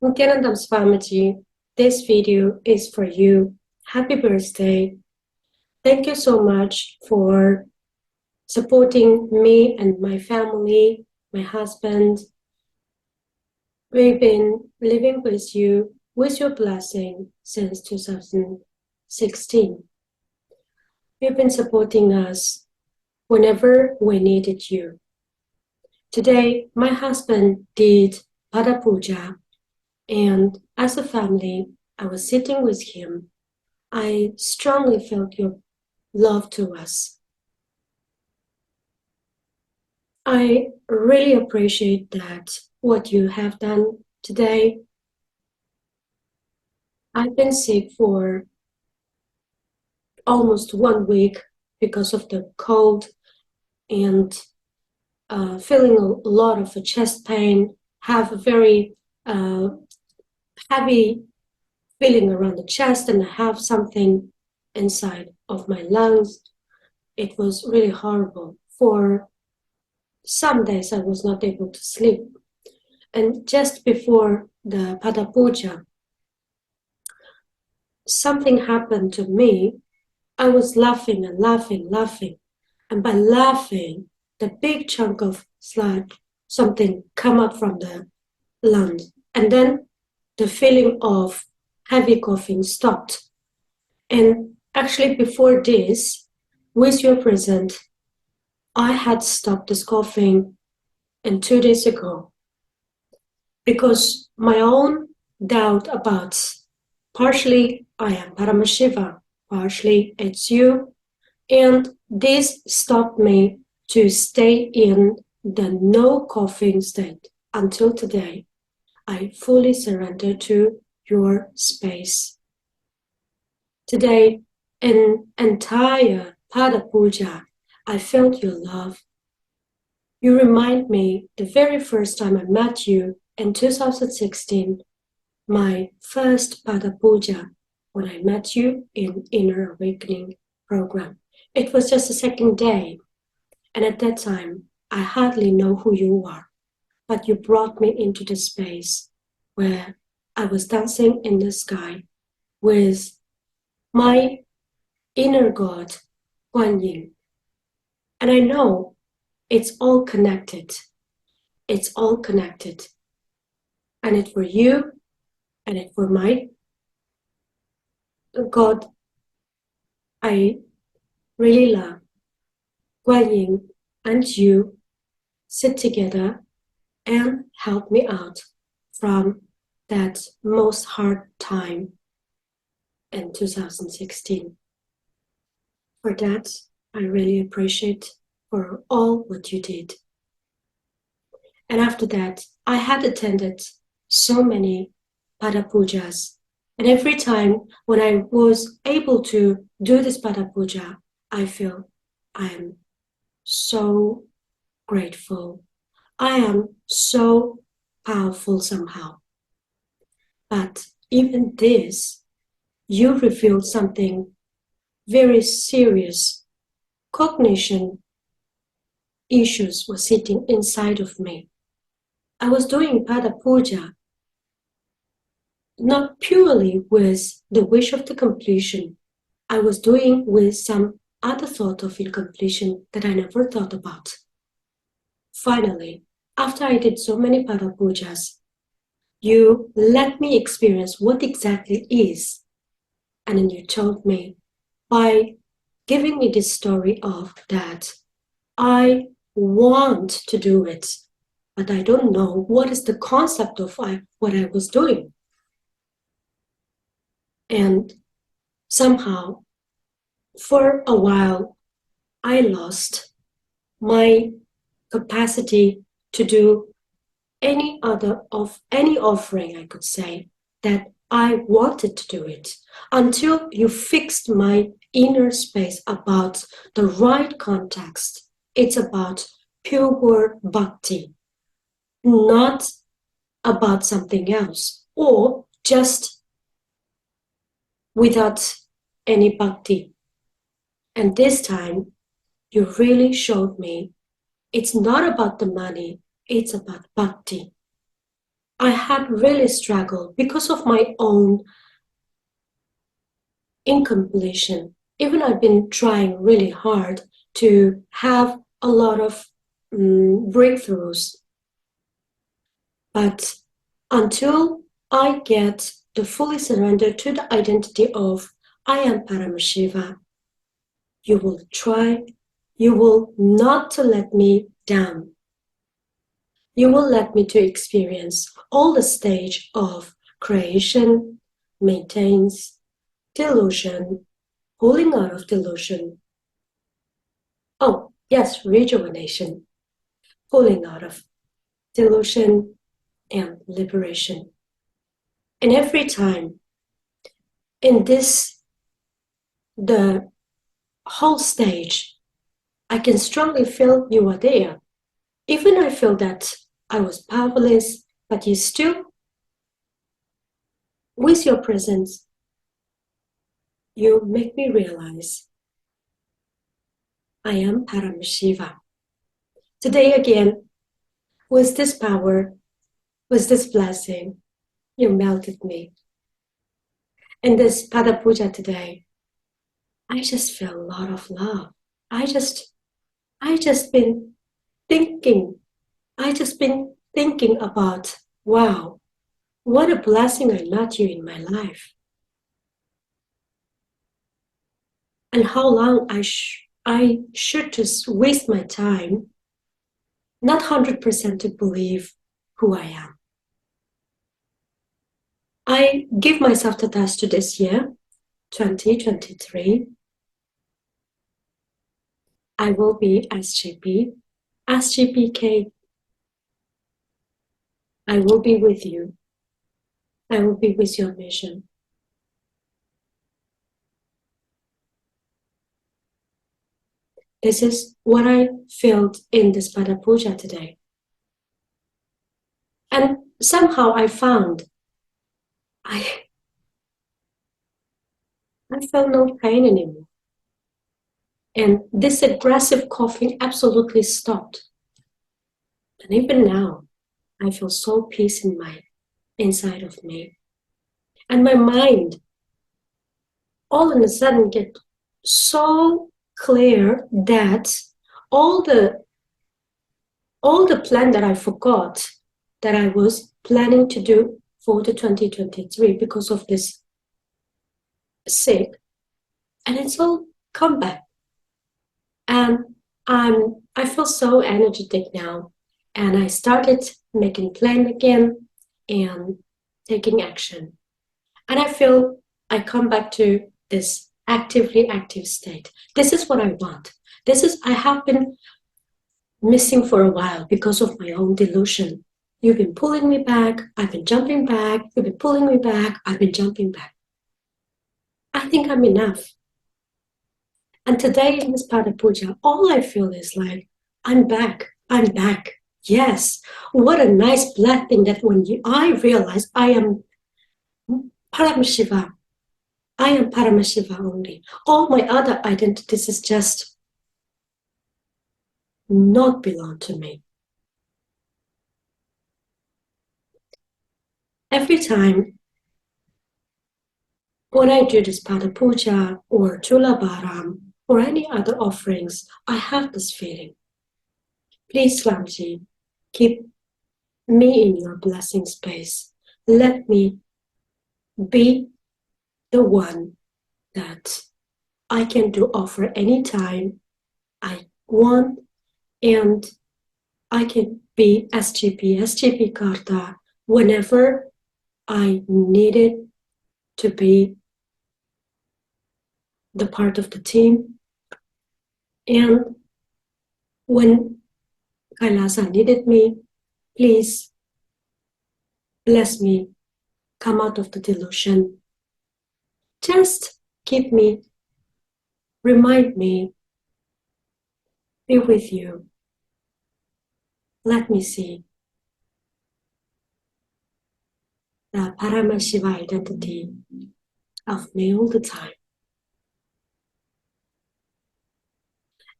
Nithyananda Swamiji, this video is for you. Happy birthday. Thank you so much for supporting me and my family, my husband. We've been living with you, with your blessing, since 2016. You've been supporting us whenever we needed you. Today, my husband did Padapuja, and as a family, I was sitting with him. I strongly felt your love to us. I really appreciate that, what you have done today. I've been sick for almost 1 week because of the cold and feeling a lot of chest pain, have a very heavy feeling around the chest, and I have something inside of my lungs. It was really horrible. For some days I was not able to sleep. And just before the Padapuja, something happened to me. I was laughing and laughing. And by laughing, the big chunk of sludge, something come up from the lungs. And then the feeling of heavy coughing stopped. And actually before this, with your present, I had stopped this coughing 2 days ago, because my own doubt about partially I am Paramashiva, partially it's you, and this stopped me to stay in the no coughing state until today. I fully surrender to your space. Today, in entire Padapuja, I felt your love. You remind me the very first time I met you in 2016, my first Padapuja, when I met you in Inner Awakening program. It was just the second day, and at that time, I hardly know who you are, but you brought me into the space where I was dancing in the sky with my inner God, Guan Yin. And I know it's all connected. It's all connected. And it for you, and it for my God, I really love. Guan Yin and you sit together and help me out from that most hard time in 2016. For that, I really appreciate for all what you did. And after that, I had attended so many Padapujas. And every time when I was able to do this Padapuja, I feel I am so grateful. I am so powerful somehow. But even this, you revealed something very serious. Cognition issues were sitting inside of me. I was doing Padapuja not purely with the wish of the completion. I was doing with some other thought of incompletion that I never thought about. Finally, after I did so many Padapujas, you let me experience what exactly is. And then you told me, by giving me this story of that, I want to do it, but I don't know what is the concept of what I was doing. And somehow, for a while, I lost my capacity to do any offering, I could say, that I wanted to do it, until you fixed my inner space about the right context. It's about pure bhakti, not about something else, or just without any bhakti. And this time, you really showed me it's not about the money, it's about bhakti. I had really struggled because of my own incompletion. Even I've been trying really hard to have a lot of breakthroughs. But until I get to fully surrender to the identity of I am Paramashiva, you will not to let me down. You will let me to experience all the stage of creation, maintains, delusion, pulling out of delusion. Oh, yes, rejuvenation, pulling out of delusion and liberation. And every time in this, the whole stage, I can strongly feel you are there. Even I feel that I was powerless, but you still, with your presence, you make me realize I am Paramashiva. Today again, with this power, with this blessing, you melted me. In this Padapuja today, I just feel a lot of love. I just been thinking about, wow, what a blessing I met you in my life. And how long I should just waste my time, not 100% to believe who I am. I give myself Thatastu this year, 2023. I will be SGP, SGPK. I will be with you. I will be with your mission. This is what I felt in this Padapuja today. And somehow I found I felt no pain anymore. And this aggressive coughing absolutely stopped. And even now, I feel so peace in my inside of me. And my mind all of a sudden get so clear that all the plan that I forgot that I was planning to do for the 2023 because of this sick, and it's all come back. And I feel so energetic now, and I started making plan again and taking action. And I feel I come back to this actively active state. This is what I want. I have been missing for a while because of my own delusion. You've been pulling me back, I've been jumping back, you've been pulling me back, I've been jumping back. I think I'm enough. And today in this Padapuja, all I feel is like, I'm back. Yes, what a nice blessing that when I realize I am Paramashiva, I am Paramashiva only. All my other identities is just not belong to me. Every time when I do this Padapuja or Chula Bharam or any other offerings, I have this feeling. Please, Swamiji, keep me in your blessing space. Let me be the one that I can do offer anytime I want, and I can be SGP Karta whenever I needed to be the part of the team. And when Kailasa needed me, please bless me, come out of the delusion. Just keep me, remind me, be with you. Let me see the Paramashiva identity of me all the time.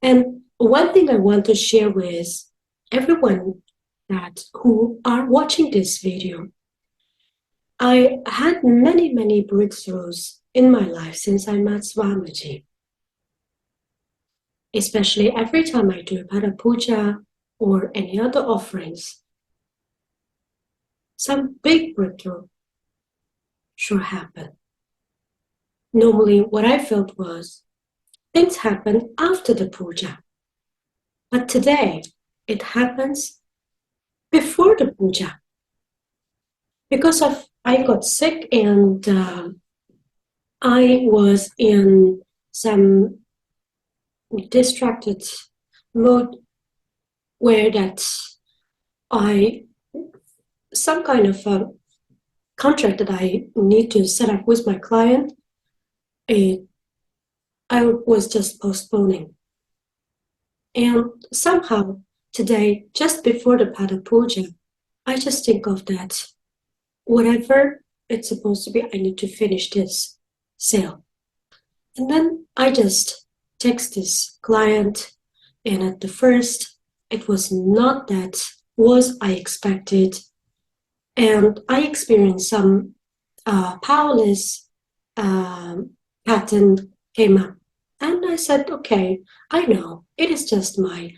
And one thing I want to share with everyone that who are watching this video. I had many, many breakthroughs in my life since I met Swamiji. Especially every time I do Padapuja or any other offerings, some big breakthrough sure happen. Normally, what I felt was things happen after the puja. But today, it happens before the puja. Because I got sick and I was in some distracted mode where that some kind of a contract that I need to set up with my client, I was just postponing. And somehow today, just before the Padapuja, I just think of that whatever it's supposed to be, I need to finish this sale. And then I just text this client, and at the first, it was not that was I expected. And I experienced some powerless pattern came up. And I said, okay, I know, it is just my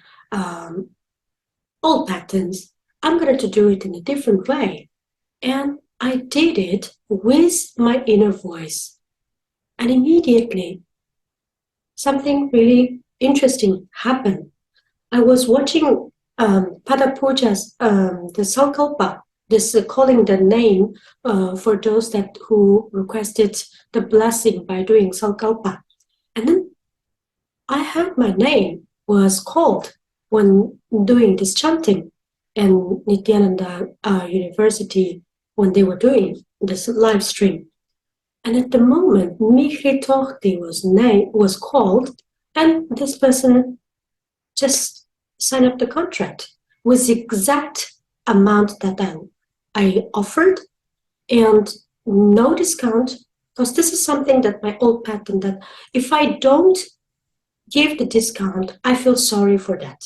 old patterns. I'm going to do it in a different way. And I did it with my inner voice. And immediately, something really interesting happened. I was watching Padapuja's, the Sankalpa, this calling the name for those who requested the blessing by doing Sankalpa. And then I heard my name was called when doing this chanting in Nithyananda University when they were doing this live stream. And at the moment, Mihri Tohti was called, and this person just signed up the contract with the exact amount that I offered and no discount, because this is something that my old pattern that if I don't give the discount, I feel sorry for that.